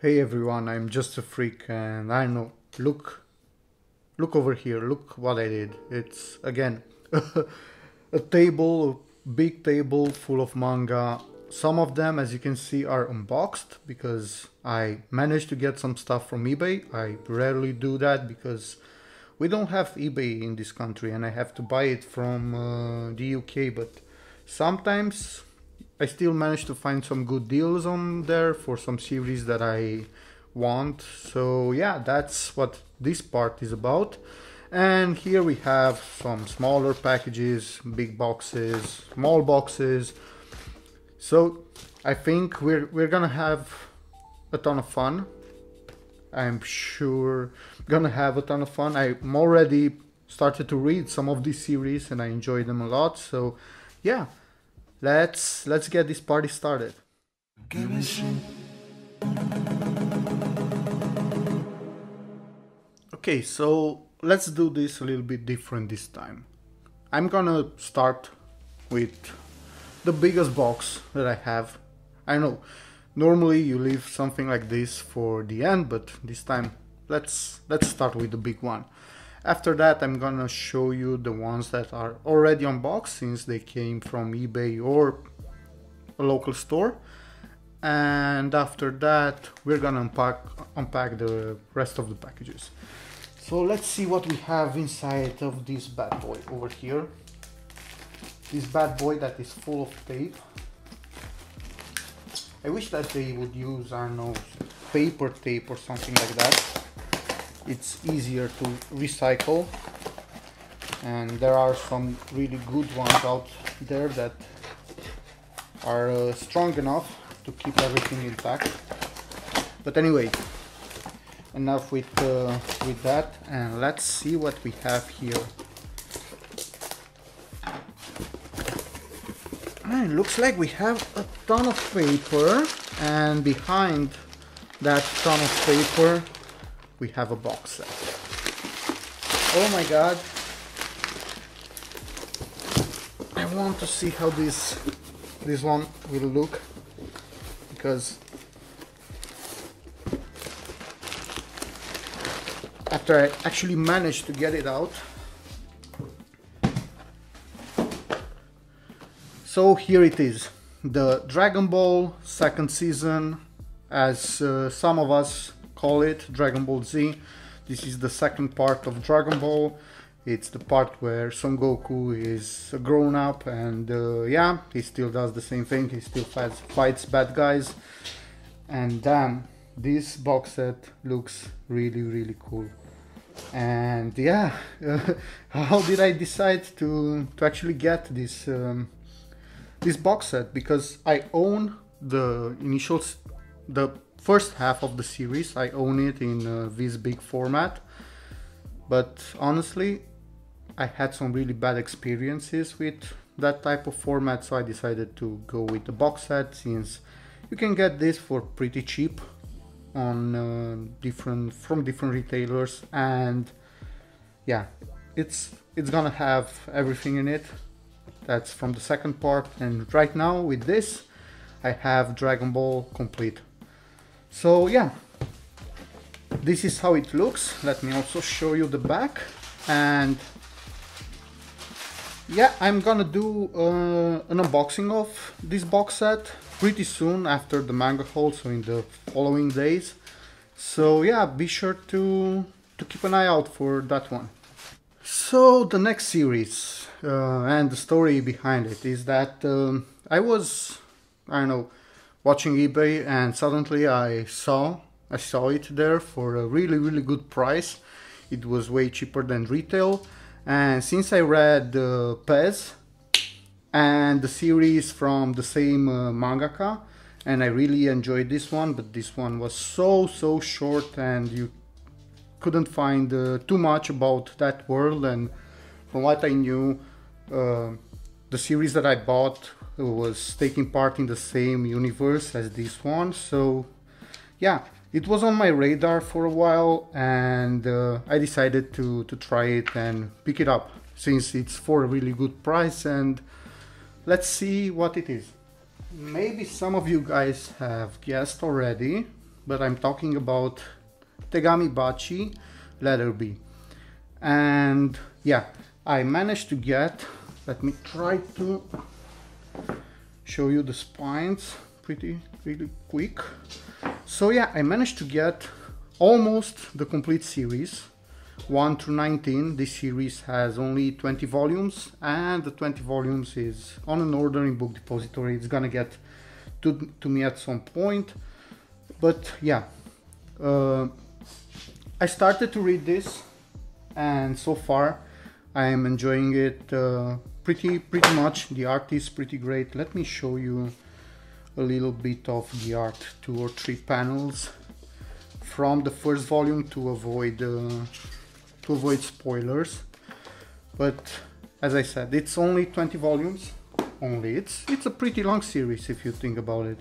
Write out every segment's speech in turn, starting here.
Hey everyone, I'm just a freak and I know, look over here, look what I did. It's again a table, a big table full of manga. Some of them, as you can see, are unboxed because I managed to get some stuff from eBay. I rarely do that because we don't have eBay in this country and I have to buy it from the UK, but sometimes I still manage to find some good deals on there for some series that I want. So yeah, that's what this part is about. And here we have some smaller packages, big boxes, small boxes. So I think we're gonna have a ton of fun. I'm sure gonna have a ton of fun. I'm already started to read some of these series and I enjoy them a lot. So yeah, let's get this party started. Okay, so let's do this a little bit different this time. I'm gonna start with the biggest box that I have. I know normally you leave something like this for the end, but this time let's start with the big one. After that, I'm gonna show you the ones that are already unboxed since they came from eBay or a local store. And after that, we're gonna unpack the rest of the packages. So let's see what we have inside of this bad boy over here. This bad boy that is full of tape. I wish that they would use, I don't know, paper tape or something like that. It's easier to recycle, and there are some really good ones out there that are strong enough to keep everything intact. But anyway, enough with that, and let's see what we have here. It looks like we have a ton of paper, and behind that ton of paper we have a box set. Oh my god, I want to see how this one will look, because after I actually managed to get it out. So here it is, the Dragon Ball second season, as some of us call it, Dragon Ball Z. This is the second part of Dragon Ball. It's the part where Son Goku is a grown up and yeah, he still does the same thing, he still fights bad guys. And damn, this box set looks really cool. And yeah, how did I decide to actually get this this box set? Because I own the first half of the series. I own it in this big format, but honestly I had some really bad experiences with that type of format, so I decided to go with the box set, since you can get this for pretty cheap on from different retailers. And yeah, it's gonna have everything in it that's from the second part, and right now with this I have Dragon Ball complete. So yeah, this is how it looks. Let me also show you the back. And yeah, I'm gonna do an unboxing of this box set pretty soon after the manga haul, so in the following days. So yeah, be sure to keep an eye out for that one. So the next series and the story behind it is that I don't know, watching eBay, and suddenly I saw it there for a really good price. It was way cheaper than retail, and since I read Pez and the series from the same mangaka, and I really enjoyed this one, but this one was so short and you couldn't find too much about that world. And from what I knew, the series that I bought was taking part in the same universe as this one. So yeah, it was on my radar for a while, and I decided to try it and pick it up, since it's for a really good price. And let's see what it is. Maybe some of you guys have guessed already, but I'm talking about Tegami Bachi Leatherby. And yeah, I managed to get, let me try to show you the spines really quick. So yeah, I managed to get almost the complete series, 1 through 19. This series has only 20 volumes, and the 20 volumes is on an order in Book Depository. It's gonna get to me at some point. But yeah, I started to read this, and so far I am enjoying it pretty much. The art is pretty great. Let me show you a little bit of the art, 2 or 3 panels from the first volume to avoid spoilers. But as I said, it's only 20 volumes. It's a pretty long series if you think about it.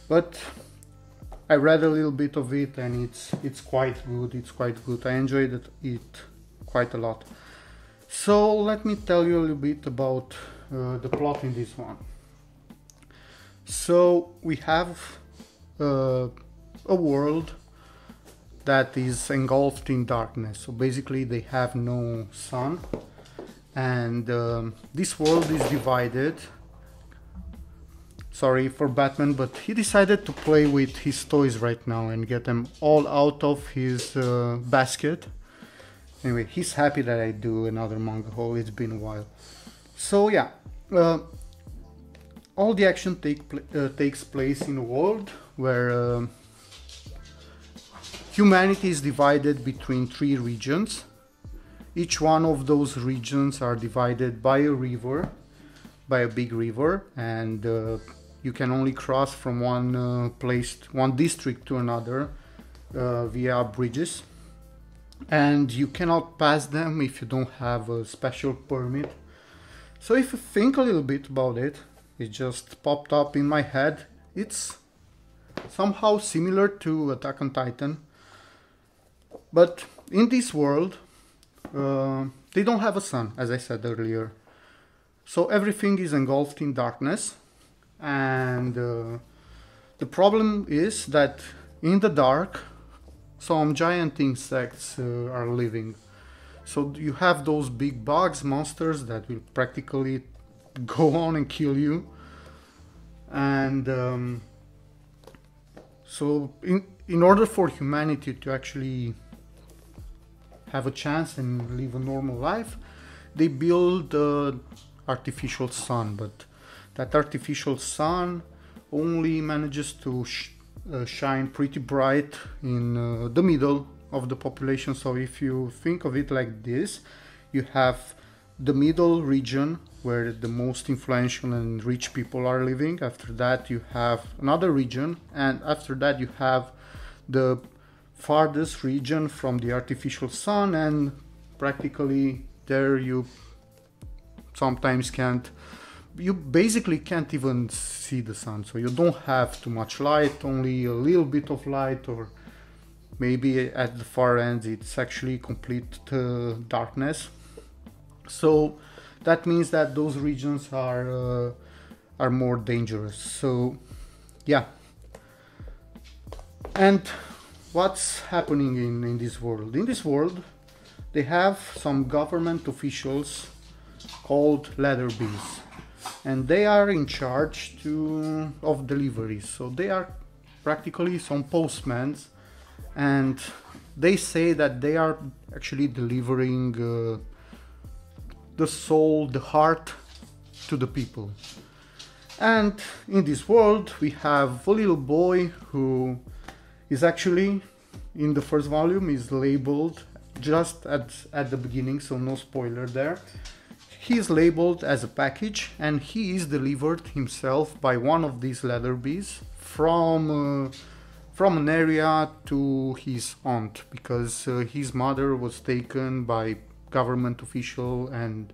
But I read a little bit of it, and it's quite good. I enjoyed it quite a lot. So let me tell you a little bit about the plot in this one. So we have a world that is engulfed in darkness. So basically they have no sun, and this world is divided. Sorry for Batman, but he decided to play with his toys right now and get them all out of his basket. Anyway, he's happy that I do another manga haul. It's been a while. So yeah, all the action takes place in a world where humanity is divided between 3 regions. Each one of those regions are divided by a river, by a big river, and you can only cross from one district to another via bridges, and you cannot pass them if you don't have a special permit. So if you think a little bit about it, it just popped up in my head. It's somehow similar to Attack on Titan, but in this world they don't have a sun, as I said earlier. So everything is engulfed in darkness, and the problem is that in the dark some giant insects are living. So you have those big bugs, monsters that will practically go on and kill you. And so in order for humanity to actually have a chance and live a normal life, they build artificial sun, but that artificial sun only manages to shine pretty bright in the middle of the population. So if you think of it like this, you have the middle region where the most influential and rich people are living. After that you have another region, and after that you have the farthest region from the artificial sun, and practically there you basically can't even see the sun. So you don't have too much light, only a little bit of light, or maybe at the far end it's actually complete darkness. So that means that those regions are more dangerous. So yeah, and what's happening in this world? In this world they have some government officials called Leatherbees, and they are in charge of deliveries. So they are practically some postmen, and they say that they are actually delivering the soul, the heart to the people. And in this world we have a little boy who is actually, in the first volume, is labeled just at the beginning, so no spoiler there. He is labeled as a package, and he is delivered himself by one of these Leatherbees from an area to his aunt, because his mother was taken by government official, and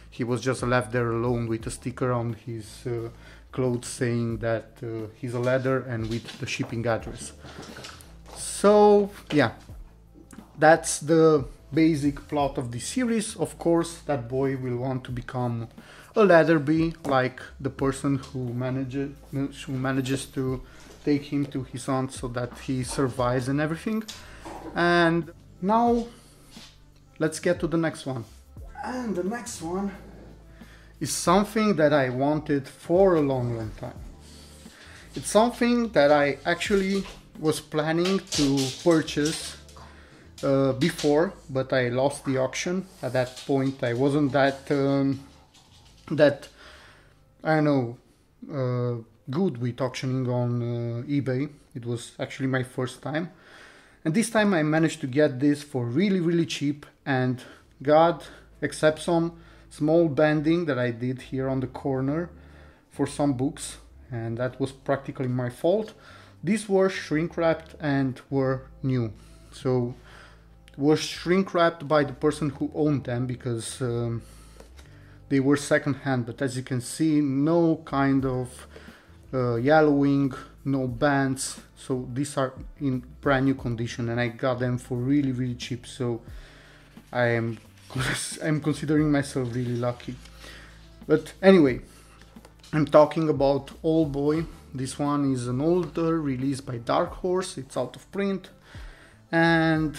he was just left there alone with a sticker on his clothes saying that he's a leather, and with the shipping address. So yeah, that's the basic plot of the series. Of course, that boy will want to become a Leatherbee, like the person who manages to take him to his aunt so that he survives and everything. And now let's get to the next one. And the next one is something that I wanted for a long time. It's something that I actually was planning to purchase before, but I lost the auction. At that point I wasn't that I don't know, good with auctioning on eBay. It was actually my first time, and this time I managed to get this for really cheap, and God, except some small bending that I did here on the corner for some books, and that was practically my fault. These were shrink wrapped and were new, so was shrink wrapped by the person who owned them, because they were second hand, but as you can see, no kind of yellowing, no bands, so these are in brand new condition, and I got them for really cheap, so I'm considering myself really lucky. But anyway, I'm talking about Old Boy. This one is an older release by Dark Horse. It's out of print, and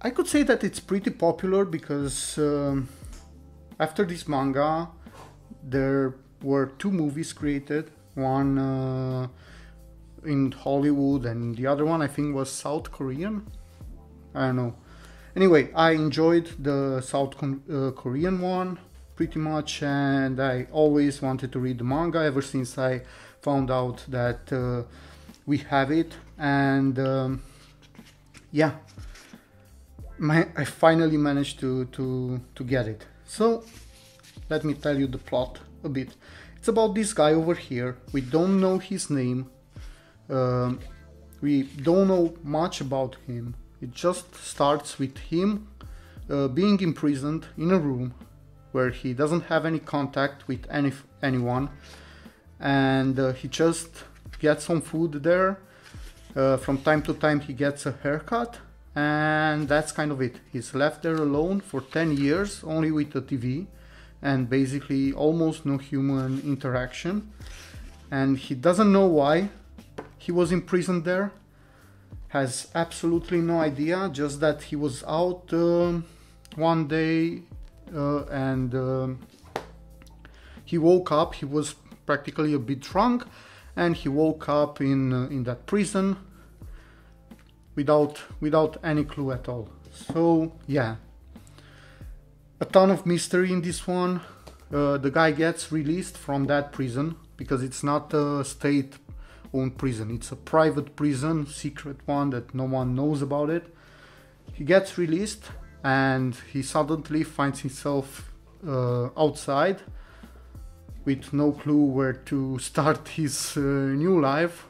I could say that it's pretty popular because after this manga there were 2 movies created, one in Hollywood and the other one I think was South Korean, I don't know. Anyway, I enjoyed the South Korean one pretty much, and I always wanted to read the manga ever since I found out that we have it, and yeah, I finally managed to get it. So let me tell you the plot a bit. It's about this guy over here. We don't know his name, we don't know much about him. It just starts with him being imprisoned in a room where he doesn't have any contact with anyone, and he just gets some food there. From time to time he gets a haircut, and that's kind of it. He's left there alone for 10 years, only with the TV, and basically almost no human interaction, and he doesn't know why he was imprisoned there, has absolutely no idea, just that he was out one day and he woke up. He was practically a bit drunk, and he woke up in that prison without any clue at all. So yeah, a ton of mystery in this one. The guy gets released from that prison because it's not a state-owned prison, it's a private prison, secret one that no one knows about it. He gets released and he suddenly finds himself outside with no clue where to start his new life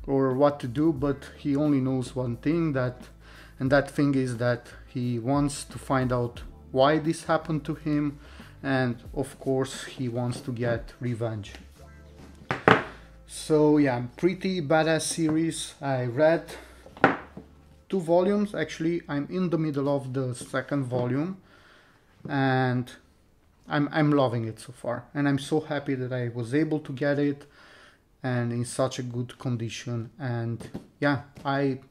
or what to do, but he only knows one thing, and that thing is that he wants to find out why this happened to him, and of course he wants to get revenge. So yeah, pretty badass series. I read 2 volumes, actually I'm in the middle of the 2nd volume, and I'm loving it so far, and I'm so happy that I was able to get it and in such a good condition, and yeah,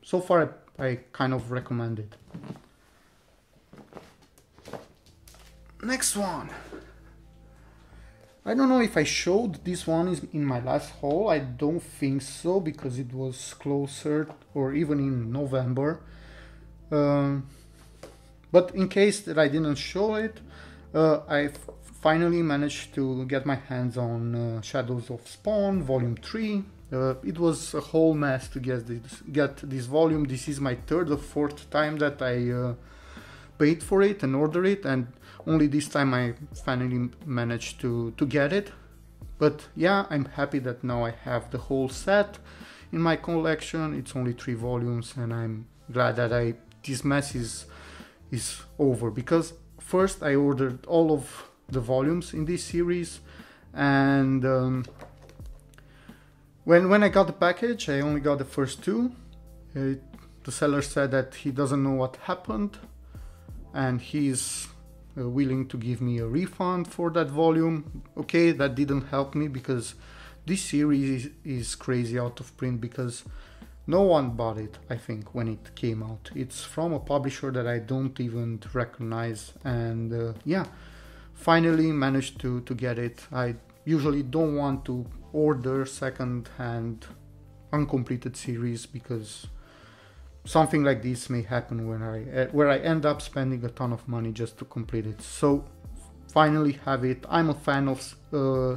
so far I kind of recommend it. Next one. I don't know if I showed this one in my last haul. I don't think so, because it was closer, or even in November. But in case that I didn't show it, I finally managed to get my hands on Shadows of Spawn Volume 3. It was a whole mess to get this volume. This is my 3rd or 4th time that I paid for it and ordered it, and only this time I finally managed to get it. But yeah, I'm happy that now I have the whole set in my collection. It's only 3 volumes, and I'm glad that this mess is over, because first I ordered all of the volumes in this series, and when I got the package, I only got the first 2. The seller said that he doesn't know what happened, and he's willing to give me a refund for that volume. Okay, that didn't help me, because this series is crazy out of print because no one bought it, I think, when it came out. It's from a publisher that I don't even recognize, and yeah, finally managed to get it. I usually don't want to order second-hand uncompleted series because something like this may happen where I end up spending a ton of money just to complete it. So finally have it. I'm a fan of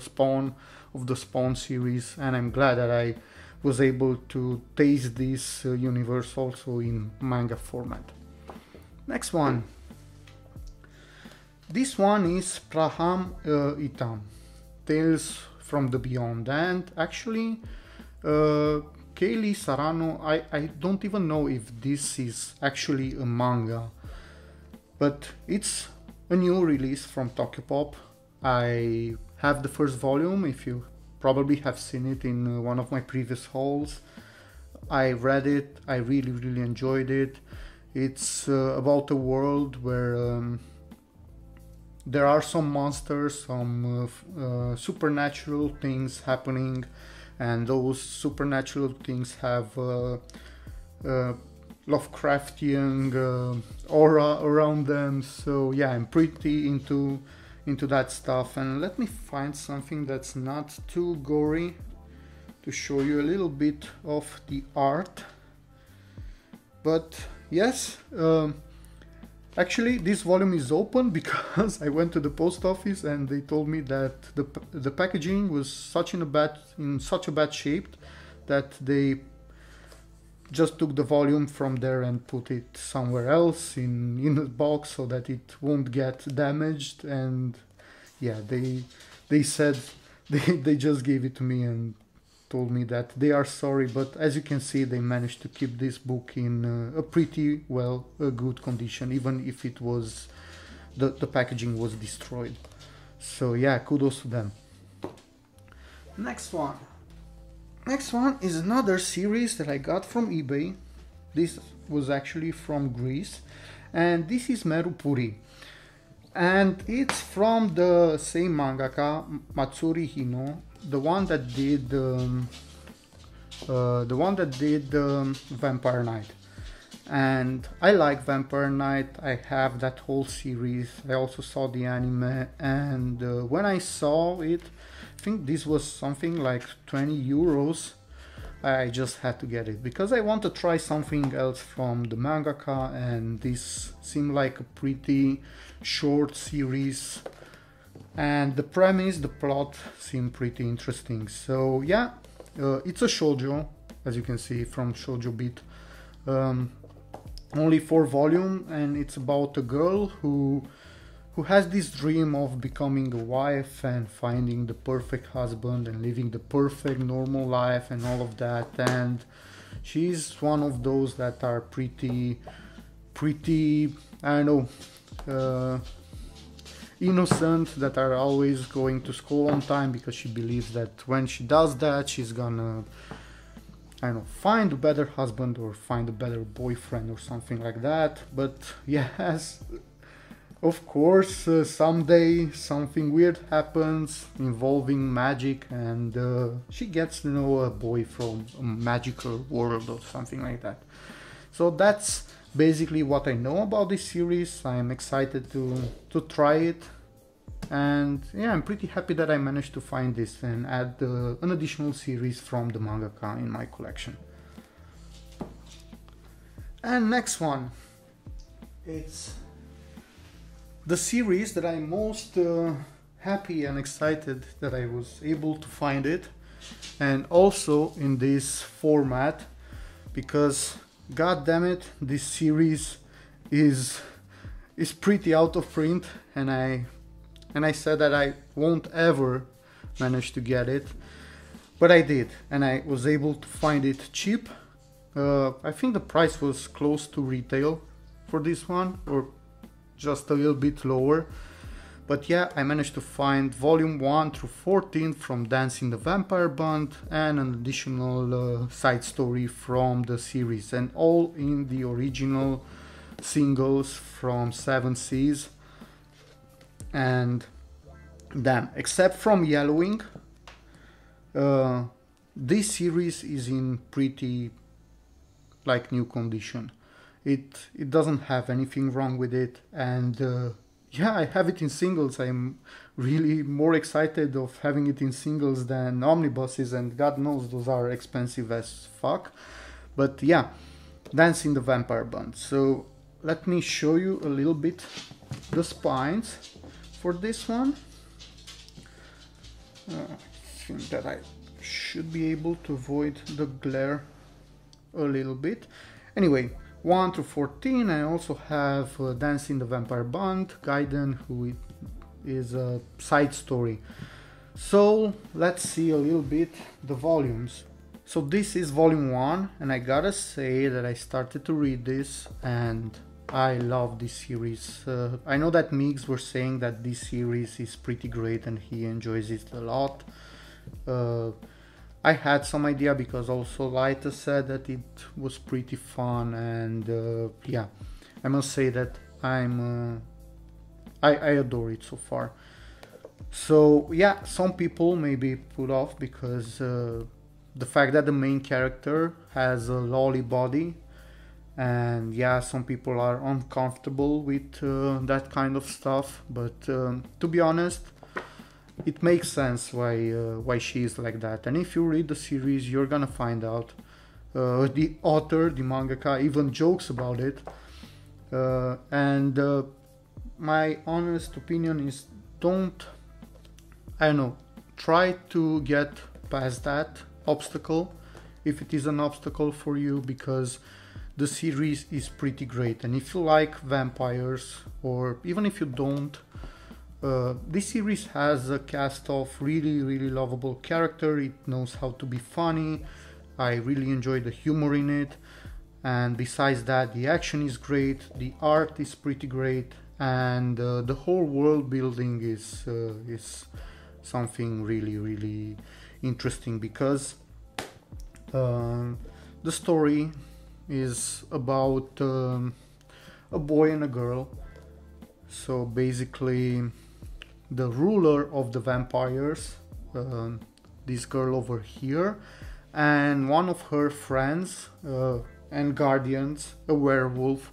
Spawn, of the Spawn series, and I'm glad that I was able to taste this universe also in manga format. Next one. This one is Praham Itam, Tales from the Beyond, and actually Kaylee Sarano, I don't even know if this is actually a manga, but it's a new release from Tokyopop. I have the first volume, if you probably have seen it in one of my previous hauls. I read it, I really enjoyed it. It's about a world where there are some monsters, some supernatural things happening, and those supernatural things have Lovecraftian aura around them. So yeah, I'm pretty into that stuff. And let me find something that's not too gory to show you a little bit of the art. But yes, actually this volume is open because I went to the post office and they told me that the packaging was in such a bad shape that they just took the volume from there and put it somewhere else in a box so that it won't get damaged. And yeah, they said they just gave it to me and told me that they are sorry, but as you can see, they managed to keep this book in a pretty good condition, even if it was the packaging was destroyed. So yeah, kudos to them. Next one is another series that I got from eBay. This was actually from Greece, and this is Merupuri, and it's from the same mangaka, Matsuri Hino, the one that did Vampire Knight. And I like Vampire Knight. I have that whole series. I also saw the anime, and when I saw it, I think this was something like 20 euros. I just had to get it because I want to try something else from the mangaka, and this seemed like a pretty short series, and the premise, the plot seemed pretty interesting. So yeah, it's a shoujo, as you can see from Shoujo Beat. Only 4 volumes, and it's about a girl who has this dream of becoming a wife and finding the perfect husband and living the perfect normal life and all of that. And she's one of those that are pretty I don't know, innocent, that are always going to school on time because she believes that when she does that, she's gonna, I don't know, find a better husband or find a better boyfriend or something like that. But yes, of course, someday something weird happens involving magic, and she gets to know a boy from a magical world or something like that. So that's basically what I know about this series. I'm excited to try it, and yeah, I'm pretty happy that I managed to find this and add an additional series from the mangaka in my collection. And next one, it's the series that I'm most happy and excited that I was able to find it, and also in this format, because god damn it, this series is pretty out of print, and I said that I won't ever manage to get it, but I did, and I was able to find it cheap. I think the price was close to retail for this one, or just a little bit lower. But yeah, I managed to find volume 1 through 14 from Dancing the Vampire Band, and an additional side story from the series, and all in the original singles from 7 Seas. And damn, except from Yellowing, This series is in pretty like new condition. It doesn't have anything wrong with it, and yeah, I have it in singles. I'm really more excited of having it in singles than omnibuses, and God knows those are expensive as fuck. But yeah, Dancing the Vampire Band. So let me show you a little bit the spines for this one. I think that I should be able to avoid the glare a little bit. Anyway, 1 through 14. I also have Dancing the Vampire Band, Gaiden, who is a side story. So let's see a little bit the volumes. So this is volume 1, and I gotta say that I started to read this and I love this series. I know that Migs were saying that this series is pretty great and he enjoys it a lot. I had some idea because also Laita said that it was pretty fun, and yeah, I must say that I adore it so far. So yeah, some people may be put off because the fact that the main character has a lolly body, and yeah, some people are uncomfortable with that kind of stuff, but to be honest, it makes sense why she is like that. And if you read the series, you're gonna find out. The author, the mangaka, even jokes about it, and my honest opinion is I don't know, try to get past that obstacle if it is an obstacle for you, because the series is pretty great. And if you like vampires, or even if you don't, this series has a cast of really lovable characters. It knows how to be funny. I really enjoy the humor in it, and besides that, the action is great, the art is pretty great, and the whole world building is something really interesting, because the story is about a boy and a girl. So basically, the ruler of the vampires, this girl over here, and one of her friends and guardians, a werewolf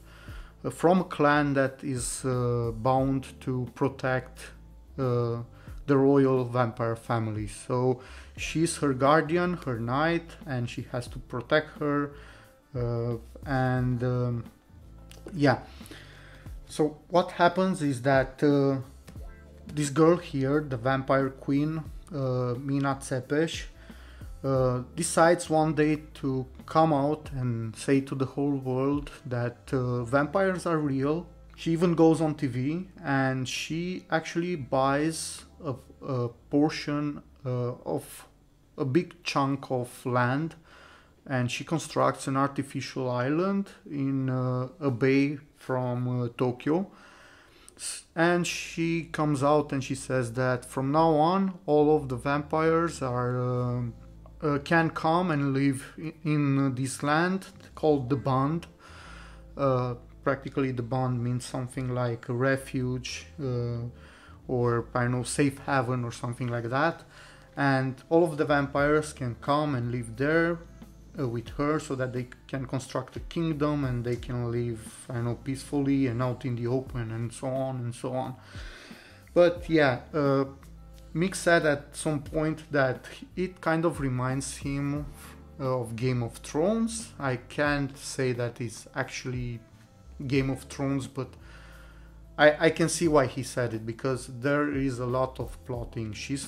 from a clan that is bound to protect the royal vampire family. So she's her guardian, her knight, and she has to protect her, yeah. So what happens is that this girl here, the vampire queen, Mina Tsepesh, decides one day to come out and say to the whole world that vampires are real. She even goes on TV, and she actually buys a portion of a big chunk of land, and she constructs an artificial island in a bay from Tokyo. And she comes out and she says that from now on, all of the vampires can come and live in this land called the Bond. Practically, the Bond means something like a refuge, or I don't know, safe haven or something like that. And all of the vampires can come and live there with her, so that they can construct a kingdom and they can live, I don't know, peacefully and out in the open, and so on and so on. But yeah, Mick said at some point that it kind of reminds him of Game of Thrones. I can't say that it's actually Game of Thrones, but I can see why he said it, because there is a lot of plotting. She's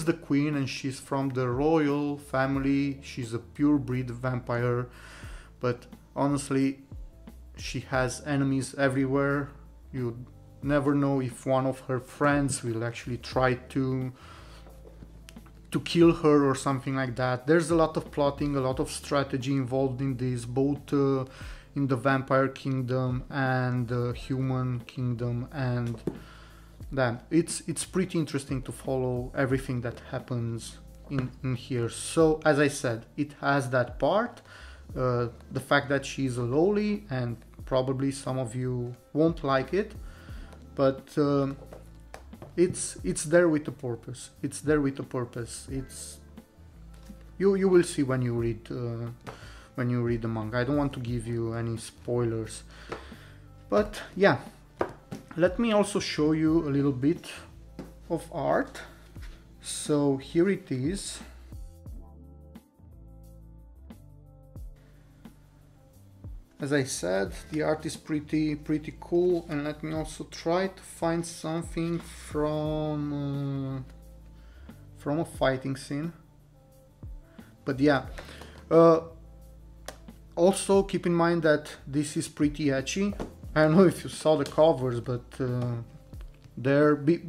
the queen, and she's from the royal family. She's a pure breed vampire, but honestly, she has enemies everywhere. You never know if one of her friends will actually try to kill her or something like that. There's a lot of plotting, a lot of strategy involved in this, both in the vampire kingdom and the human kingdom, and then it's pretty interesting to follow everything that happens in here. So as I said, it has that part, the fact that she's a loli, and probably some of you won't like it, but it's there with a purpose. It's there with a purpose. It's you will see when you read the manga. I don't want to give you any spoilers, but yeah, let me also show you a little bit of art. So here it is. As I said, the art is pretty cool, and let me also try to find something from a fighting scene. But yeah, also keep in mind that this is pretty ecchi. I don't know if you saw the covers, but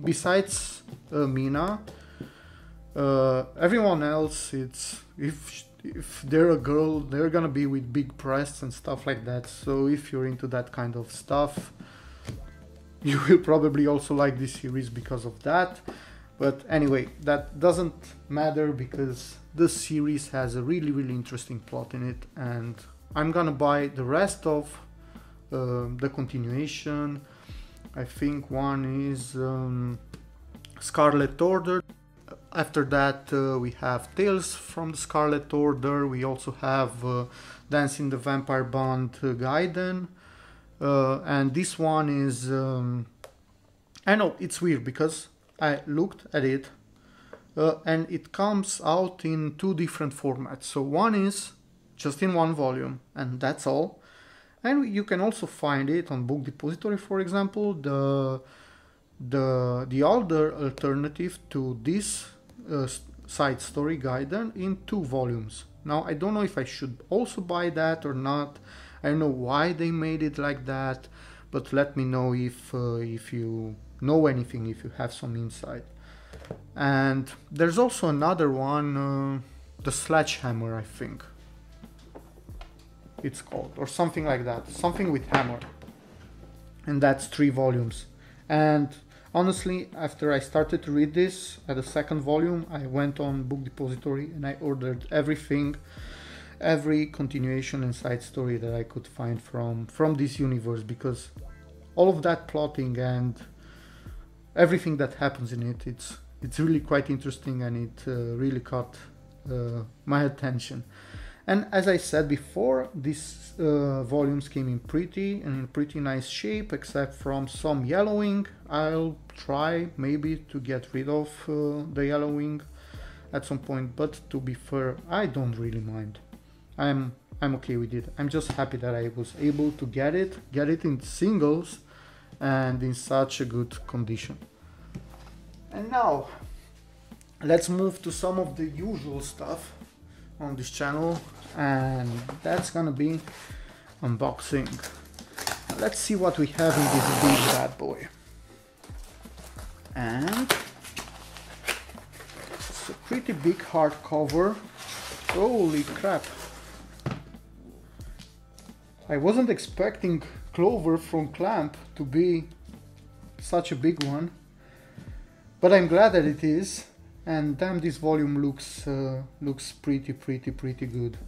besides Mina, everyone else, it's if they're a girl, they're gonna be with big breasts and stuff like that. So if you're into that kind of stuff, you will probably also like this series because of that. But anyway, that doesn't matter because the series has a really interesting plot in it, and I'm gonna buy the rest of the continuation. I think one is Scarlet Order. After that we have Tales from the Scarlet Order. We also have Dancing the Vampire Band Gaiden. And this one is... I know, it's weird because I looked at it and it comes out in 2 different formats. So one is just in 1 volume and that's all. And you can also find it on Book Depository, for example. The older alternative to this side story Gaiden in 2 volumes. Now I don't know if I should also buy that or not. I don't know why they made it like that, but let me know if you know anything, if you have some insight. And there's also another one, the Sledgehammer, I think it's called, or something like that, something with hammer, and that's 3 volumes. And honestly, after I started to read this at the 2nd volume, I went on Book Depository and I ordered everything, every continuation and side story that I could find from this universe, because all of that plotting and everything that happens in it, it's really quite interesting, and it really caught my attention. And as I said before, these volumes came in pretty nice shape, except from some yellowing. I'll try maybe to get rid of the yellowing at some point, but to be fair, I don't really mind. I'm okay with it. I'm just happy that I was able to get it in singles and in such a good condition. And now let's move to some of the usual stuff on this channel, and that's gonna be unboxing. Let's see what we have in this big bad boy. And it's a pretty big hardcover. Holy crap, I wasn't expecting Clover from Clamp to be such a big one, but I'm glad that it is. And damn, this volume looks pretty good.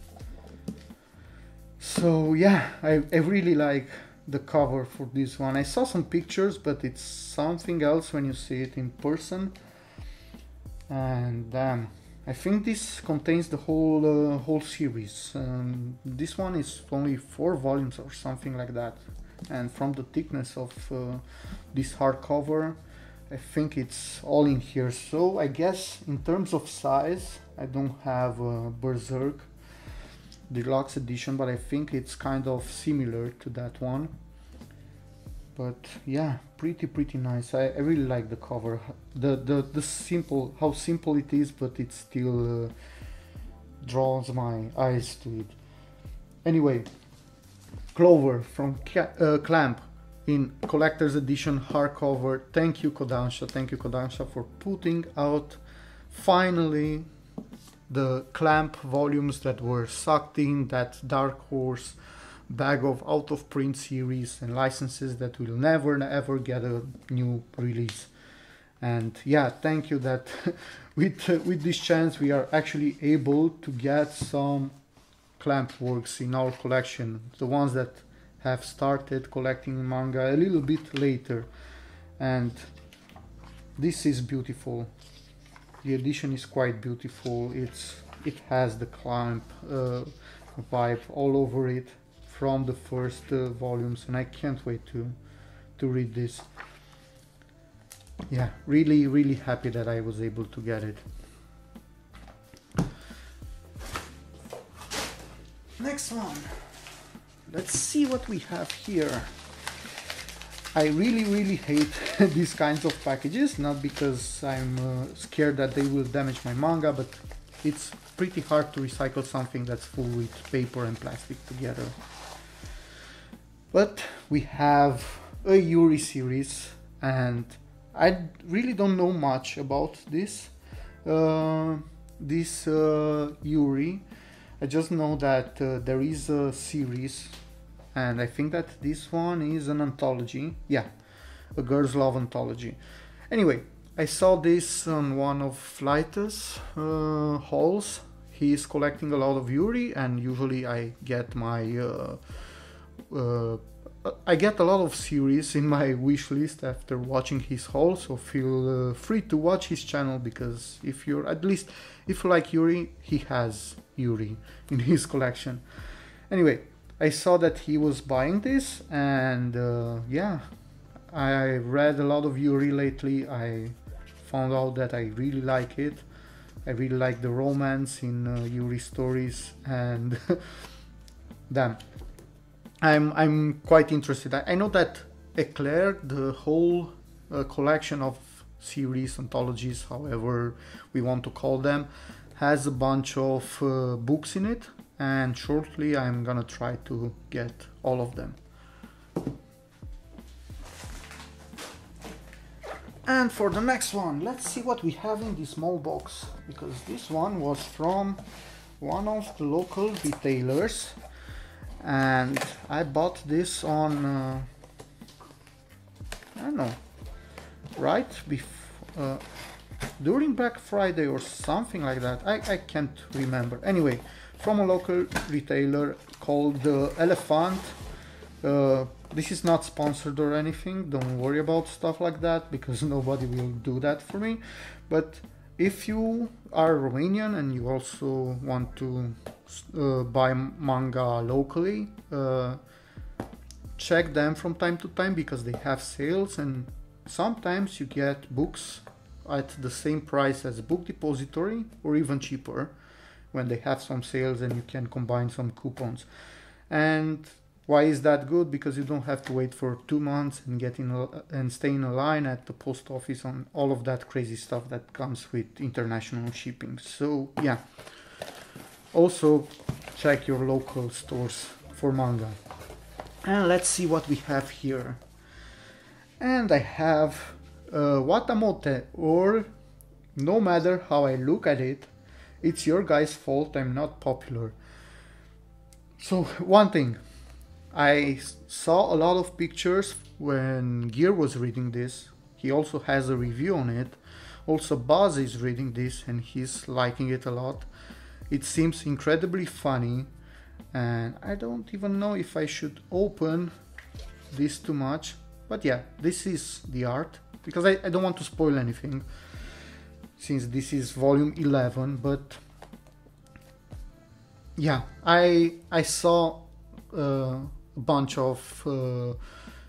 So yeah, I really like the cover for this one. I saw some pictures, but it's something else when you see it in person. And damn, I think this contains the whole series. This one is only 4 volumes or something like that. And from the thickness of this hardcover, I think it's all in here. So I guess in terms of size, I don't have a Berserk Deluxe Edition, but I think it's kind of similar to that one. But yeah, pretty nice. I really like the cover. The simple, how simple it is, but it still draws my eyes to it. Anyway, Clover from Clamp in collector's edition hardcover. Thank you Kodansha for putting out finally the Clamp volumes that were sucked in that Dark Horse bag of out of print series and licenses that will never ever get a new release. And yeah, thank you that with this chance we are actually able to get some Clamp works in our collection, the ones that have started collecting manga a little bit later. And this is beautiful. The edition is quite beautiful. It has the clamp vibe all over it from the first volumes, and I can't wait to read this. Yeah, really happy that I was able to get it. Next one. Let's see what we have here. I really hate these kinds of packages, not because I'm scared that they will damage my manga, but it's pretty hard to recycle something that's full with paper and plastic together. But we have a Yuri series, and I really don't know much about this Yuri. I just know that there is a series, and I think that this one is an anthology. Yeah, a Girls Love anthology. Anyway, I saw this on one of Flightus hauls. He is collecting a lot of Yuri, and usually I get my I get a lot of series in my wish list after watching his haul, so feel free to watch his channel, because if you like Yuri, he has Yuri in his collection. Anyway, I saw that he was buying this, and yeah, I read a lot of Yuri lately. I found out that I really like it. I really like the romance in Yuri stories, and damn, I'm quite interested. I know that Eclair, the whole collection of series, anthologies, however we want to call them, has a bunch of books in it, and shortly I'm gonna try to get all of them. And for the next one, let's see what we have in this small box, because this one was from one of the local retailers, and I bought this on I don't know, right before during Black Friday or something like that. I can't remember. Anyway, from a local retailer called Elephant. This is not sponsored or anything, don't worry about stuff like that, because nobody will do that for me. But if you are Romanian and you also want to buy manga locally, check them from time to time, because they have sales, and sometimes you get books at the same price as a book depository, or even cheaper when they have some sales and you can combine some coupons. And why is that good? Because you don't have to wait for 2 months and and stay in a line at the post office on all of that crazy stuff that comes with international shipping. So yeah, also check your local stores for manga. And let's see what we have here. And I have Watamote, or no matter how I look at it, it's your guys' fault I'm not popular. So one thing, I saw a lot of pictures when Gear was reading this. He also has a review on it. Also Buzz is reading this and he's liking it a lot. It seems incredibly funny, and I don't even know if I should open this too much. But yeah, this is the art, because I don't want to spoil anything, since this is volume 11. But yeah, I saw a bunch of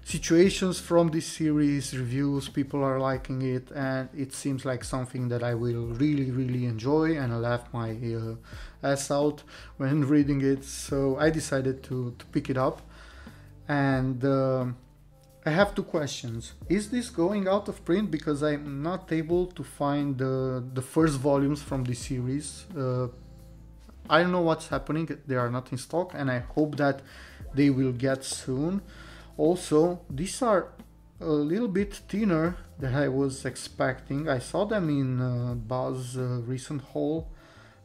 situations from this series, reviews, people are liking it, and it seems like something that I will really enjoy, and I laughed my ass out when reading it. So I decided to pick it up. And I have 2 questions. Is this going out of print? Because I'm not able to find the first volumes from this series. I don't know what's happening. They are not in stock, and I hope that they will get soon. Also, these are a little bit thinner than I was expecting. I saw them in Buzz's recent haul.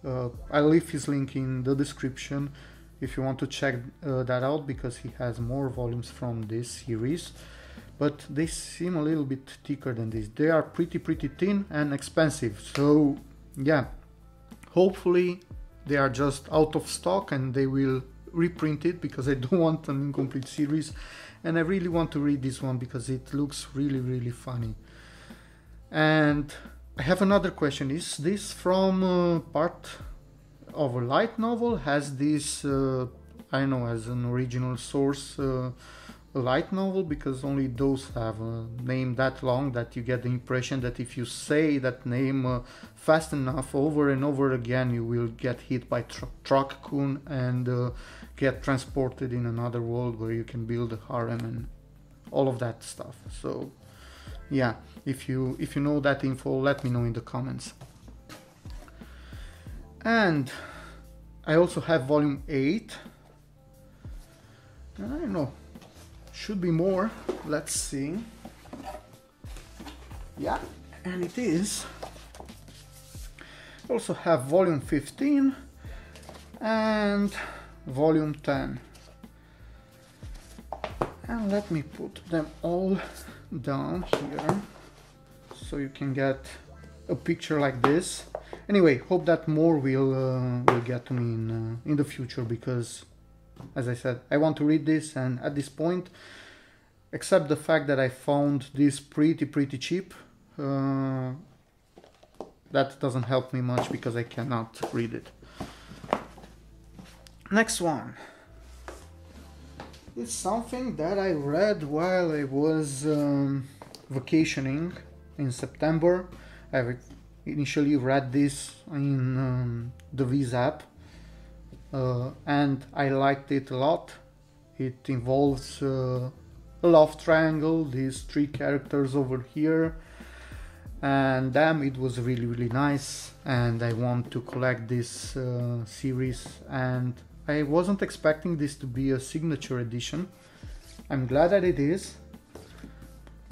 I'll leave his link in the description if you want to check that out, because he has more volumes from this series. But they seem a little bit thicker than this. They are pretty thin and expensive. So yeah, hopefully they are just out of stock and they will reprint it, because I don't want an incomplete series, and I really want to read this one because it looks really funny. And I have another question. Is this from part of a light novel? Has this, I don't know, as an original source, a light novel? Because only those have a name that long that you get the impression that if you say that name fast enough over and over again, you will get hit by Truck-kun and get transported in another world where you can build a harem and all of that stuff. So yeah, if you know that info, let me know in the comments. And I also have volume 8. I don't know, should be more. Let's see. Yeah, and it is. I also have volume 15 and volume 10. And let me put them all down here so you can get a picture like this. Anyway, hope that more will get to me in the future, because as I said, I want to read this, and at this point, except the fact that I found this pretty cheap, that doesn't help me much because I cannot read it. Next one is something that I read while I was vacationing in September. I initially read this in the Viz app, and I liked it a lot. It involves a love triangle, these 3 characters over here, and damn, it was really nice, and I want to collect this series, and I wasn't expecting this to be a signature edition. I'm glad that it is,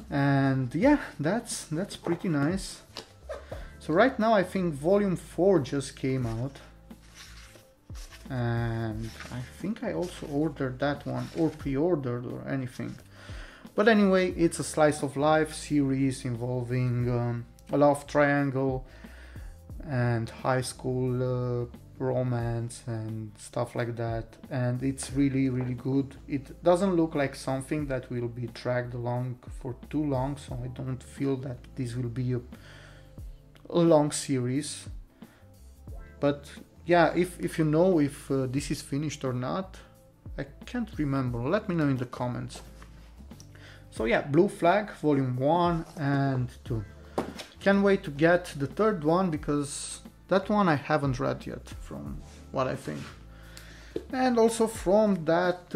and yeah, that's pretty nice. So right now I think volume 4 just came out, and I think I also ordered that one, or pre-ordered or anything. But anyway, it's a slice of life series involving a love triangle and high school romance and stuff like that, and it's really good. It doesn't look like something that will be dragged along for too long, so I don't feel that this will be a long series. But yeah, if you know if this is finished or not, I can't remember, let me know in the comments. So yeah, Blue Flag volume 1 and 2. Can't wait to get the third one, because that one I haven't read yet, from what I think. And also from that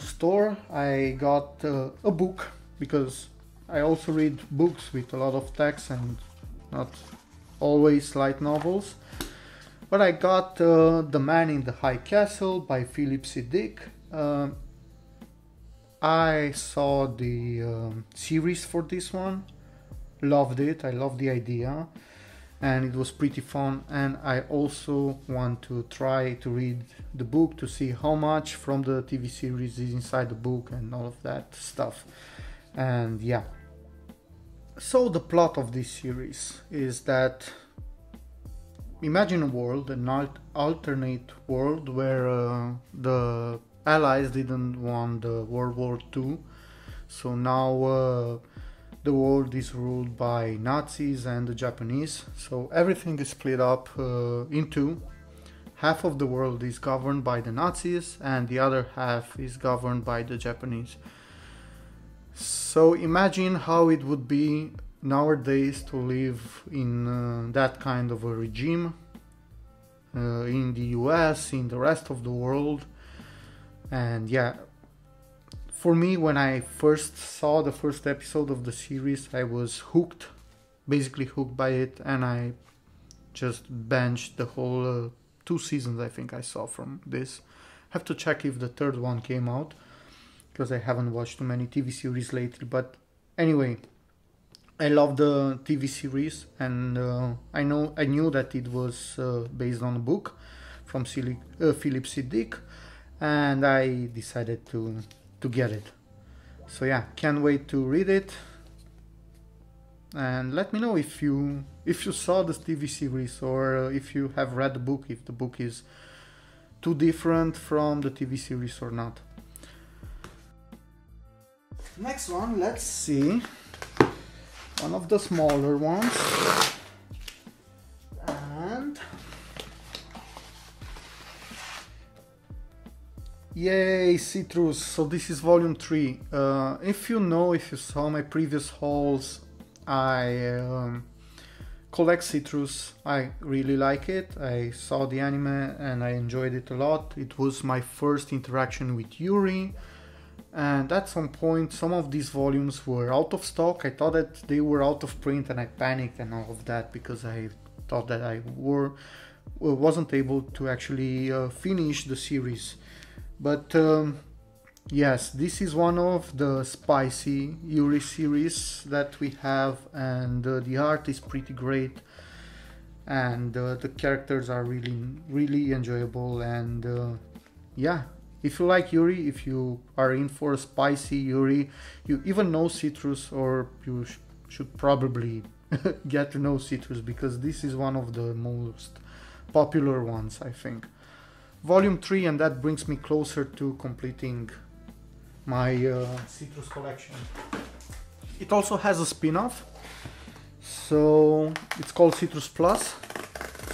store I got a book, because I also read books with a lot of text and not always light novels. But I got The Man in the High Castle by Philip C. Dick. I saw the series for this one, loved it, I loved the idea, and it was pretty fun. And I also want to try to read the book to see how much from the TV series is inside the book and all of that stuff. And yeah, so the plot of this series is that, imagine a world, an alternate world where the Allies didn't want the World War II, so now the world is ruled by Nazis and the Japanese. So everything is split up in two. Half of the world is governed by the Nazis and the other half is governed by the Japanese. So imagine how it would be nowadays to live in that kind of a regime in the US, in the rest of the world. And yeah, for me, when I first saw the first episode of the series, I was hooked, basically hooked by it, and I just binged the whole 2 seasons I think I saw from this. Have to check if the third one came out, because I haven't watched too many TV series lately. But anyway, I love the TV series, and I knew that it was based on a book from Philip C. Dick, and I decided to get it. So yeah, can't wait to read it. And let me know if you saw this TV series, or if you have read the book, if the book is too different from the TV series or not. Next one, let's see. one of the smaller ones. And yay, citrus. So this is volume 3. If you saw my previous hauls, I collect citrus. I really like it. I saw the anime and I enjoyed it a lot. It was my first interaction with Yuri, and at some point some of these volumes were out of stock. I thought that they were out of print and I panicked and all of that because I thought that I wasn't able to actually finish the series. But yes, this is one of the spicy Yuri series that we have, and the art is pretty great, and the characters are really enjoyable. And yeah, if you like Yuri, if you are in for a spicy Yuri, you even know citrus, or you should probably get to know citrus, because this is one of the most popular ones, I think. Volume 3, and that brings me closer to completing my citrus collection. It also has a spin-off, so it's called Citrus Plus.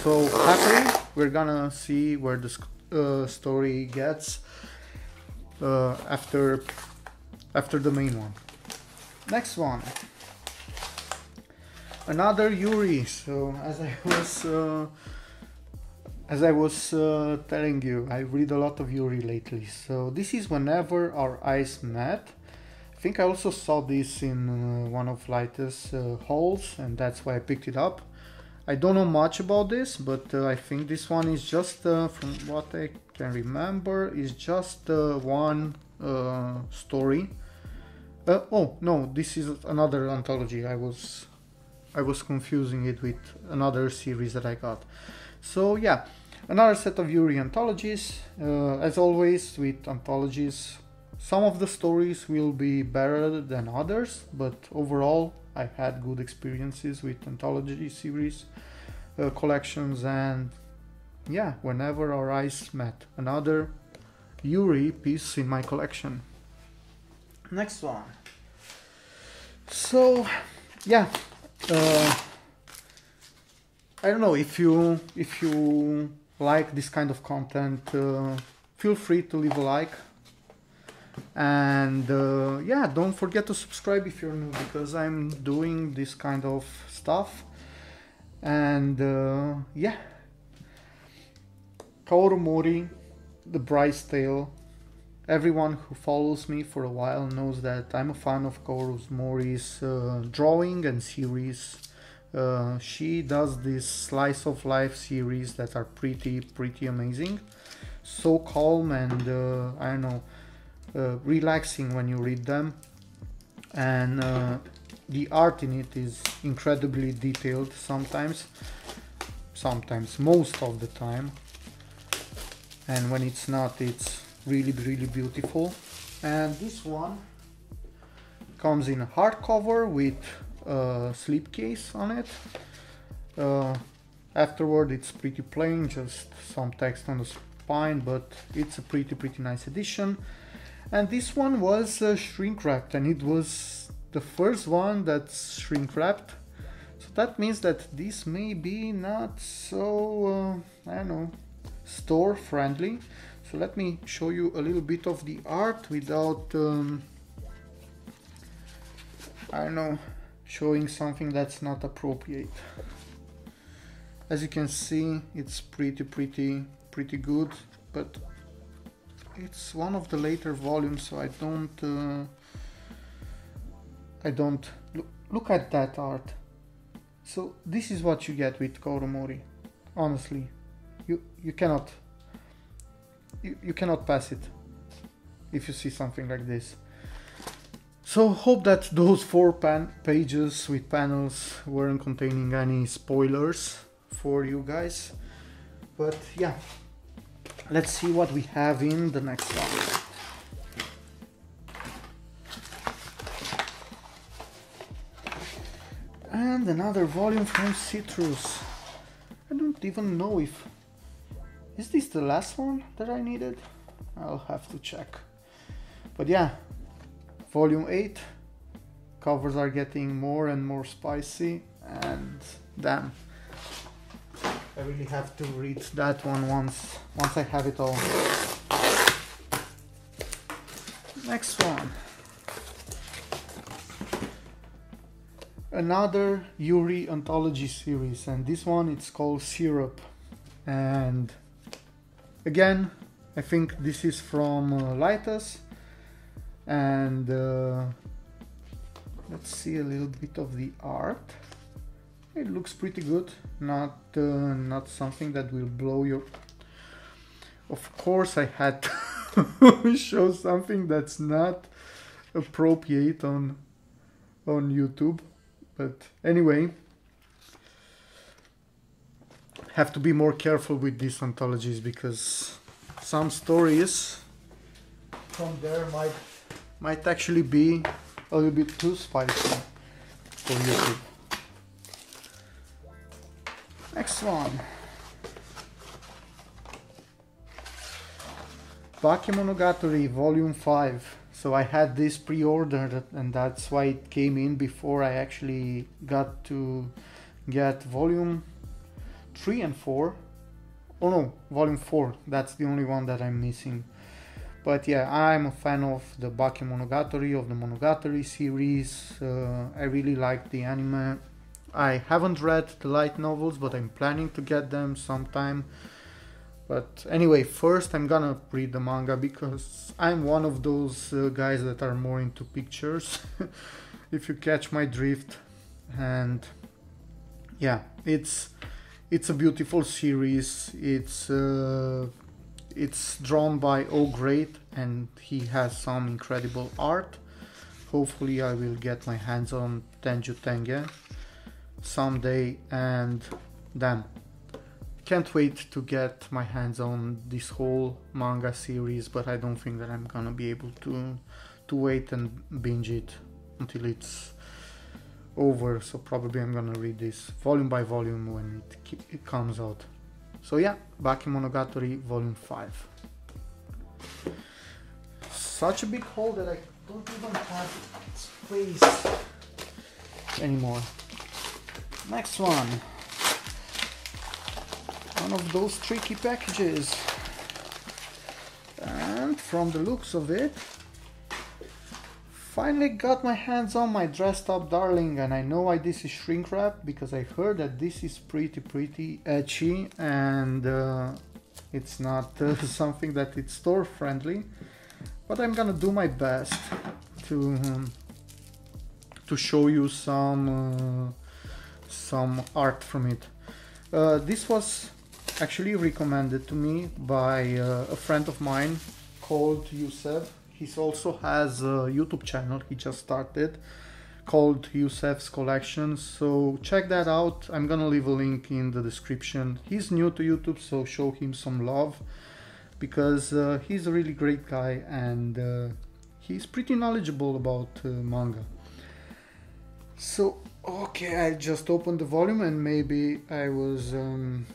So happily we're gonna see where the story gets after the main one. Next one, another Yuri. So as I was telling you, I read a lot of Yuri lately. So this is Whenever Our Eyes Met. I think I also saw this in one of Light's hauls, and that's why I picked it up. I don't know much about this, but I think this one is just, from what I can remember, is just one story. Oh no, this is another anthology. I was confusing it with another series that I got. So yeah, another set of Yuri anthologies. As always with anthologies, some of the stories will be better than others, but overall I had good experiences with anthology series collections. And yeah, Whenever Our Eyes Met, another Yuri piece in my collection. Next one. So yeah, I don't know, if you like this kind of content, feel free to leave a like, and yeah, don't forget to subscribe if you're new, because I'm doing this kind of stuff. And yeah, Kaoru Mori, The Bride's Tale. Everyone who follows me for a while knows that I'm a fan of Kaoru Mori's drawing and series. She does this slice of life series that are pretty amazing, so calm and I don't know, relaxing when you read them. And the art in it is incredibly detailed sometimes, most of the time, and when it's not, it's really beautiful. And this one comes in a hardcover with slipcase on it. Afterward it's pretty plain, just some text on the spine, but it's a pretty nice edition. And this one was shrink wrapped, and it was the first one that's shrink wrapped, so that means that this may be not so I don't know, store friendly. So let me show you a little bit of the art without I don't know, showing something that's not appropriate. As you can see, it's pretty good, but it's one of the later volumes, so I don't look at that art. So this is what you get with Kaoru Mori. Honestly, you cannot pass it if you see something like this. So hope that those 4 pages with panels weren't containing any spoilers for you guys. But yeah, let's see what we have in the next one. And another volume from Citrus. I don't even know if... Is this the last one that I needed? I'll have to check. But yeah, volume 8, covers are getting more and more spicy, and damn, I really have to read that one once I have it all. Next one. Another Yuri anthology series, and this one it's called Syrup. And again, I think this is from Lightus, and let's see a little bit of the art. It looks pretty good, not something that will blow your... Of course I had to show something that's not appropriate on YouTube, but anyway, have to be more careful with these anthologies because some stories from there might actually be a little bit too spicy for YouTube. Next one. Bakemonogatari Volume 5. So I had this pre-ordered, and that's why it came in before I actually got to get Volume 3 and 4. Oh no, Volume 4. That's the only one that I'm missing. But yeah, I'm a fan of the Bakemonogatari, of the Monogatari series. I really like the anime. I haven't read the light novels, but I'm planning to get them sometime. But anyway, first I'm gonna read the manga because I'm one of those guys that are more into pictures, if you catch my drift. And yeah, it's a beautiful series. It's drawn by O Great, and he has some incredible art. Hopefully I will get my hands on Tenju Tenge someday, and damn, can't wait to get my hands on this whole manga series, but I don't think that I'm gonna be able to wait and binge it until it's over. So probably I'm gonna read this volume by volume when it comes out. So yeah, Bakemonogatari Volume 5. Such a big hole that I don't even have space anymore. Next one. One of those tricky packages. And from the looks of it, finally got my hands on my dressed up darling, and I know why this is shrink wrap, because I heard that this is pretty ecchi, and it's not something that it's store friendly, but I'm gonna do my best to show you some art from it. This was actually recommended to me by a friend of mine called Yusef. He also has a YouTube channel he just started called Yusef's Collection, so check that out. I'm gonna leave a link in the description. He's new to YouTube, so show him some love, because he's a really great guy, and he's pretty knowledgeable about manga. So okay, I just opened the volume, and maybe I was in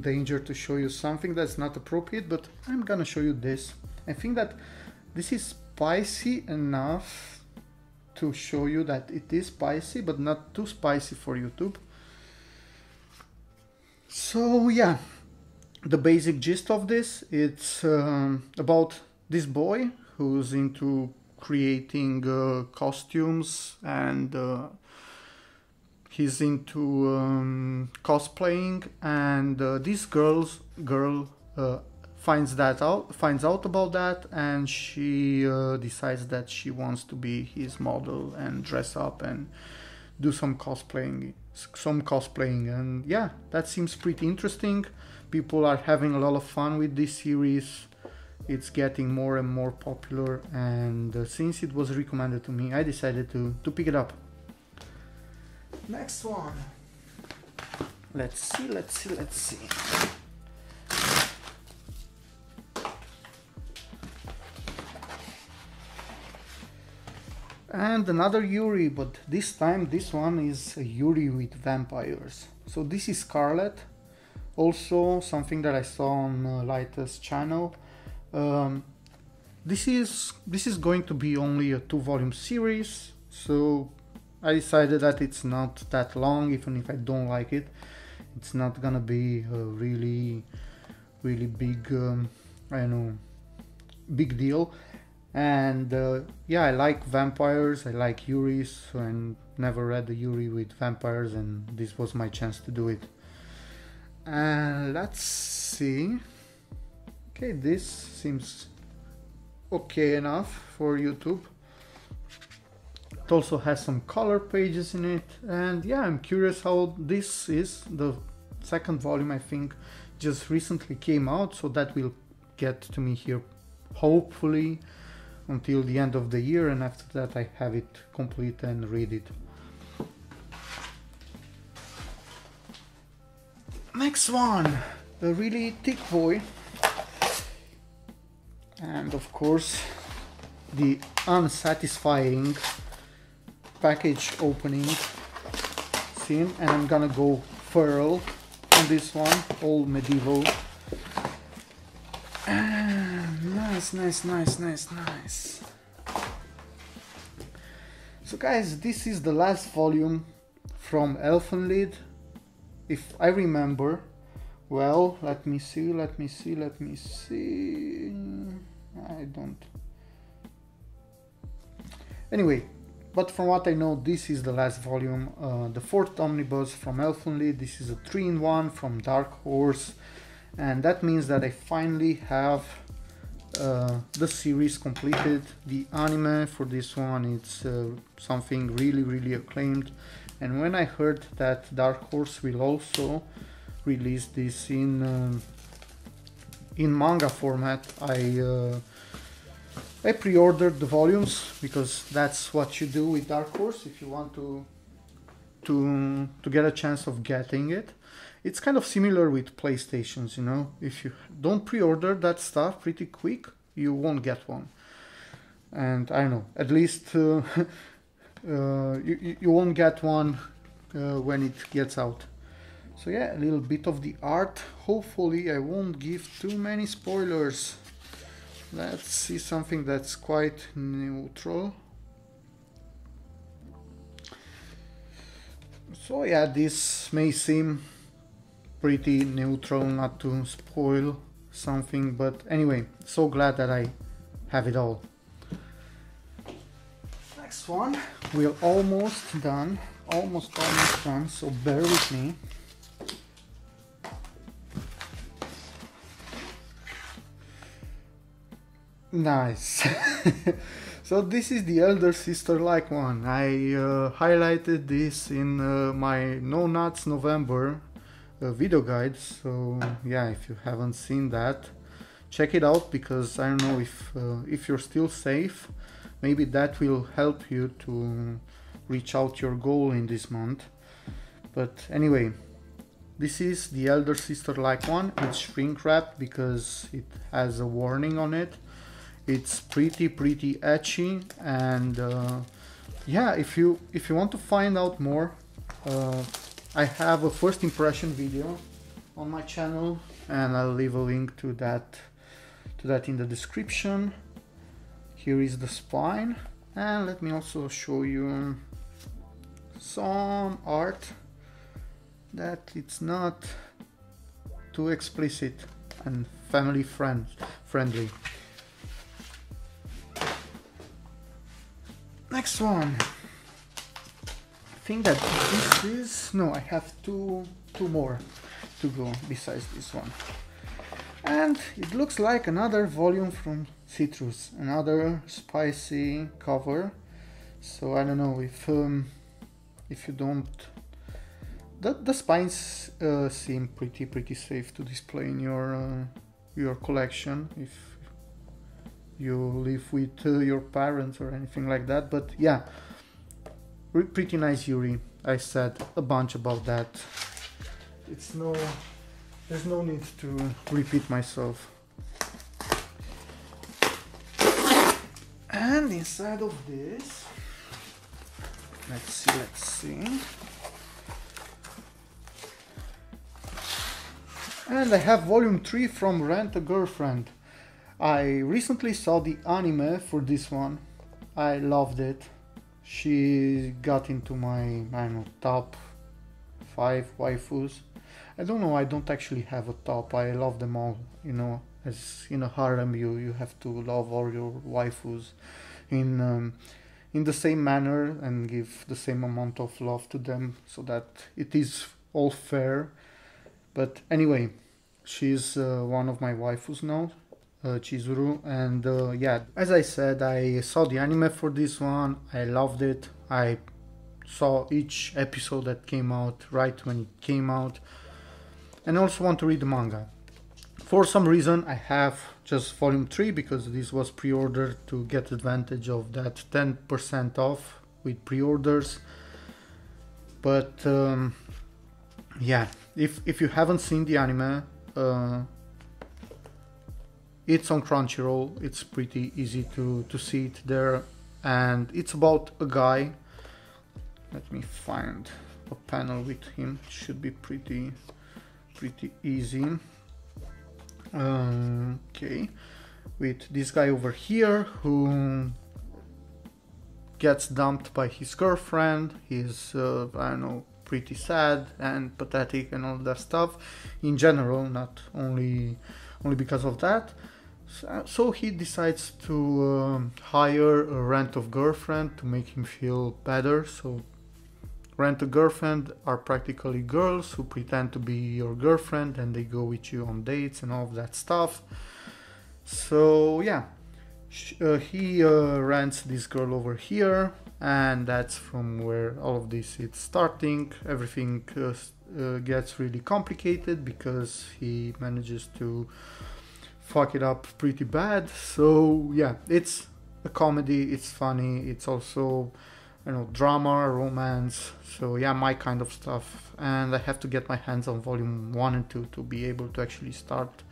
danger to show you something that's not appropriate, but I'm gonna show you this. I think that this is spicy enough to show you that it is spicy, but not too spicy for YouTube. So yeah, the basic gist of this, it's about this boy who's into creating costumes, and he's into cosplaying, and this girl finds out about that, and she decides that she wants to be his model and dress up and do some cosplaying, and yeah, that seems pretty interesting. People are having a lot of fun with this series. It's getting more and more popular, and since it was recommended to me, I decided to pick it up. Next one. Let's see. And another Yuri, but this time this one is a Yuri with vampires. So this is Scarlet, also something that I saw on Lightus channel. This is going to be only a 2-volume series, so I decided that it's not that long, even if I don't like it. It's not gonna be a really big, I don't know, big deal. And yeah, I like vampires, I like Yuris, and never read the Yuri with vampires, and this was my chance to do it. And let's see. Okay, this seems okay enough for YouTube. It also has some color pages in it, and yeah, I'm curious how this is. The second volume, I think, just recently came out, so that will get to me here hopefully until the end of the year, and after that I have it complete and read it. Next one, a really thick boy, and of course the unsatisfying package opening scene, and I'm gonna go feral on this one, all medieval. Nice. So guys, this is the last volume from Elfenlied, if I remember well. Let me see. I don't. Anyway, but from what I know, this is the last volume, the fourth omnibus from Elfenlied. This is a 3-in-1 from Dark Horse, and that means that I finally have the series completed. The anime for this one, it's something really acclaimed, and when I heard that Dark Horse will also release this in manga format, I pre-ordered the volumes, because that's what you do with Dark Horse if you want to get a chance of getting it. It's kind of similar with PlayStations, you know. If you don't pre-order that stuff pretty quick, you won't get one. And I don't know, at least you won't get one when it gets out. So yeah, a little bit of the art. Hopefully I won't give too many spoilers. Let's see something that's quite neutral. So yeah, this may seem pretty neutral, not to spoil something, but anyway, so glad that I have it all. Next one, we're almost done, so bear with me. Nice. So this is the elder sister-like one. I highlighted this in my No Nuts November video guide, so yeah, if you haven't seen that, check it out, because I don't know if you're still safe, maybe that will help you to reach out your goal in this month. But anyway, this is the elder sister-like one. It's shrink wrapped because it has a warning on it. It's pretty etchy, and yeah, if you want to find out more, I have a first impression video on my channel, and I'll leave a link to that in the description. Here is the spine, and let me also show you some art that it's not too explicit and family friendly. Next one. I think that this is... no, I have two more to go besides this one. And it looks like another volume from Citrus, another spicy cover. So I don't know if you don't... the spines seem pretty safe to display in your collection if you live with your parents or anything like that. But yeah, pretty nice Yuri. I said a bunch about that. There's no need to repeat myself. And inside of this, let's see. And I have volume 3 from Rent a Girlfriend. I recently saw the anime for this one. I loved it. She got into my, I don't know, top 5 waifus. I don't know, I don't actually have a top. I love them all, you know. As in a harem, you have to love all your waifus in the same manner and give the same amount of love to them so that it is all fair. But anyway, she's one of my waifus now, Chizuru, and yeah, as I said, I saw the anime for this one. I loved it. I saw each episode that came out right when it came out, and I also want to read the manga. For some reason I have just volume 3 because this was pre-ordered to get advantage of that 10% off with pre-orders. But yeah, if you haven't seen the anime, it's on Crunchyroll. It's pretty easy to see it there, and it's about a guy. Let me find a panel with him. It should be pretty easy. Okay, with this guy over here who gets dumped by his girlfriend. He's I don't know, pretty sad and pathetic and all that stuff in general, not only because of that. So he decides to hire a rent-a-girlfriend to make him feel better. So rent-a-girlfriend are practically girls who pretend to be your girlfriend, and they go with you on dates and all of that stuff. So yeah, he rents this girl over here, and that's from where all of this is starting. Everything gets really complicated because he manages to fuck it up pretty bad. So yeah, it's a comedy, it's funny, it's also, you know, drama, romance. So yeah, my kind of stuff. And I have to get my hands on volume 1 and 2 to be able to actually start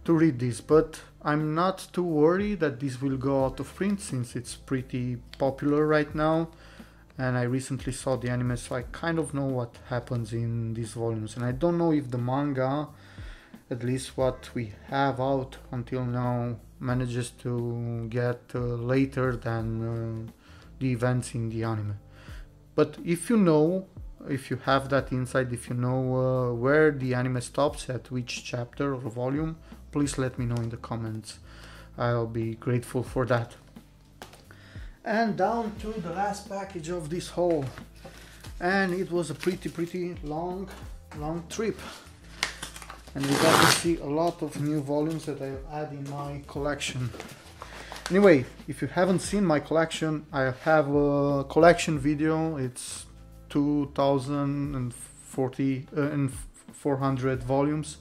to read this. But I'm not too worried that this will go out of print since it's pretty popular right now. And I recently saw the anime, so I kind of know what happens in these volumes. And I don't know if the manga, at least what we have out until now, manages to get later than the events in the anime. But if you know, if you have that insight, if you know where the anime stops, at which chapter or volume, please let me know in the comments. I'll be grateful for that. And down to the last package of this haul, and it was a pretty long trip, and we got to see a lot of new volumes that I add in my collection. Anyway, if you haven't seen my collection, I have a collection video. It's 2,040 and 400 volumes,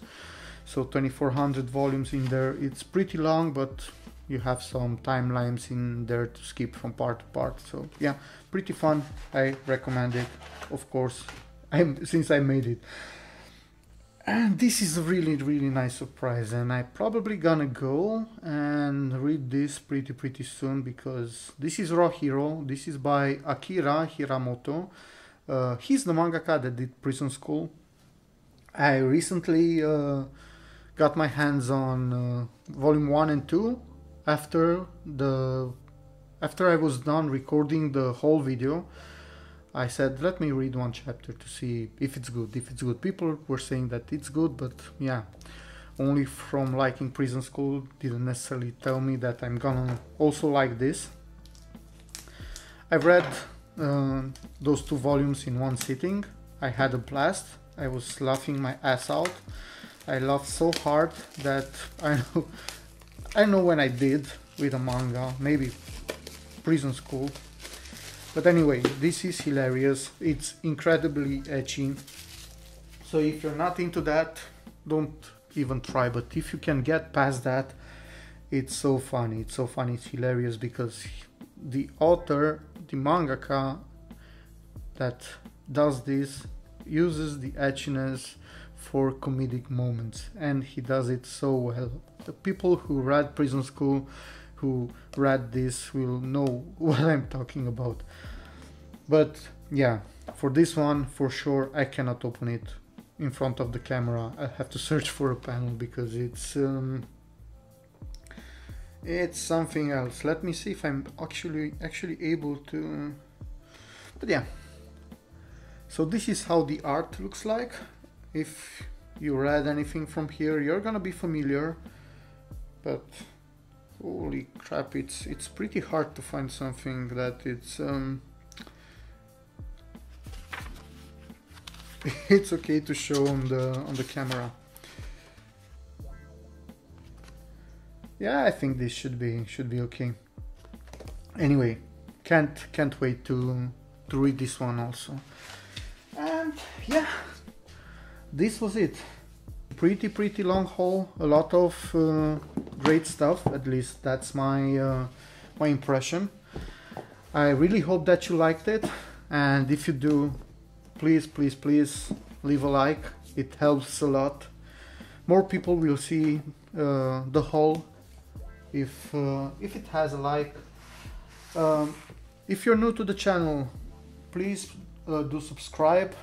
so 2,400 volumes in there. It's pretty long, but you have some timelines in there to skip from part to part. So yeah, pretty fun. I recommend it, of course, since I made it. And this is a really nice surprise, and I'm probably gonna go and read this pretty soon, because this is Raw Hero. This is by Akira Hiramoto. He's the mangaka that did Prison School. I recently got my hands on volume 1 and 2 after I was done recording the whole video. I said, let me read one chapter to see if it's good. People were saying that it's good, but yeah, only from liking Prison School didn't necessarily tell me that I'm gonna also like this. I've read those 2 volumes in one sitting. I had a blast. I was laughing my ass out. I laughed so hard that I know when I did with a manga, maybe Prison School. But anyway, this is hilarious. It's incredibly ecchi. So if you're not into that, don't even try. But if you can get past that, it's so funny. It's hilarious, because the author, the mangaka that does this, uses the echiness for comedic moments, and he does it so well. The people who read Prison School, who read this, will know what I'm talking about. But yeah, for this one, for sure, I cannot open it in front of the camera. I have to search for a panel, because It's something else. Let me see if I'm actually able to, but yeah. So this is how the art looks like. If you read anything from here, you're gonna be familiar, but holy crap, it's pretty hard to find something that it's it's okay to show on the camera. Yeah, I think this should be okay. Anyway, can't wait to read this one also. And yeah, this was it. Pretty long haul. A lot of great stuff. At least that's my my impression. I really hope that you liked it, and if you do, please leave a like. It helps a lot. More people will see the haul if it has a like. If you're new to the channel, please do subscribe.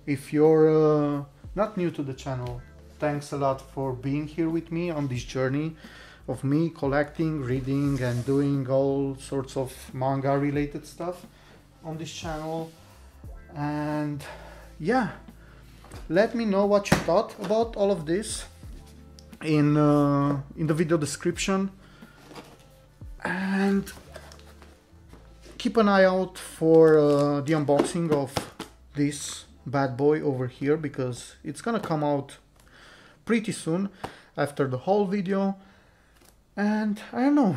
If you're not new to the channel, thanks a lot for being here with me on this journey of me collecting, reading, and doing all sorts of manga related stuff on this channel. And yeah, let me know what you thought about all of this in the video description, and keep an eye out for the unboxing of this bad boy over here, because it's gonna come out pretty soon after the whole video. And I don't know,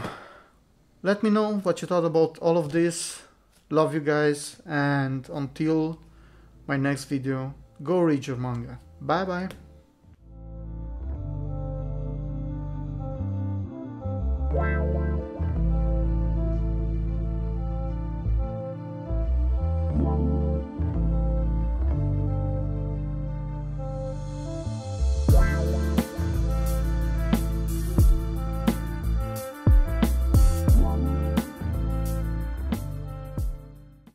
let me know what you thought about all of this. Love you guys, and until my next video, go read your manga. Bye bye.